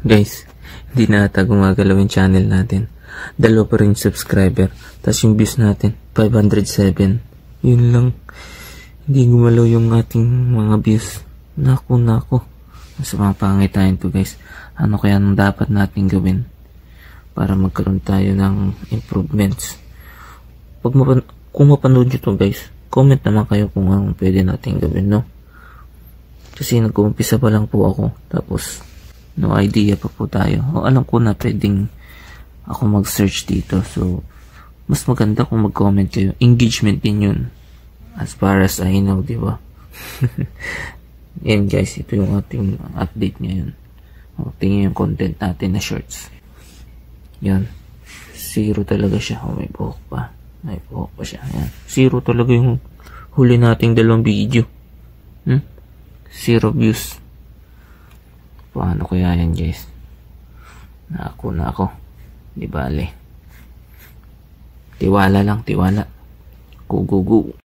Guys, hindi na ata gumagalaw yung channel natin. 2 pa rin subscriber. Tapos yung views natin, 507. Yun lang. Hindi gumalaw yung ating mga views. Naku. Nasa mga pangitain to guys. Ano kaya nang dapat natin gawin para magkaroon tayo ng improvements? Kung mapanood nyo to guys, comment naman kayo kung anong pwede natin gawin, no? Kasi nag-uumpisa pa lang po ako. Tapos, no idea pa po tayo. O, alam ko na pwedeng ako mag-search dito. So, mas maganda kung mag-comment kayo. Engagement din yun. As far as I know, di ba? Yan guys, ito yung ating update ngayon. O, tingin yung content natin na shorts. Yan. 0 talaga siya. O, may buhok pa. May buhok pa siya. Yan. 0 talaga yung huli nating 2 video. 0 views. Paano kaya yan guys? Naku. Di bale. Tiwala lang, tiwala. Go.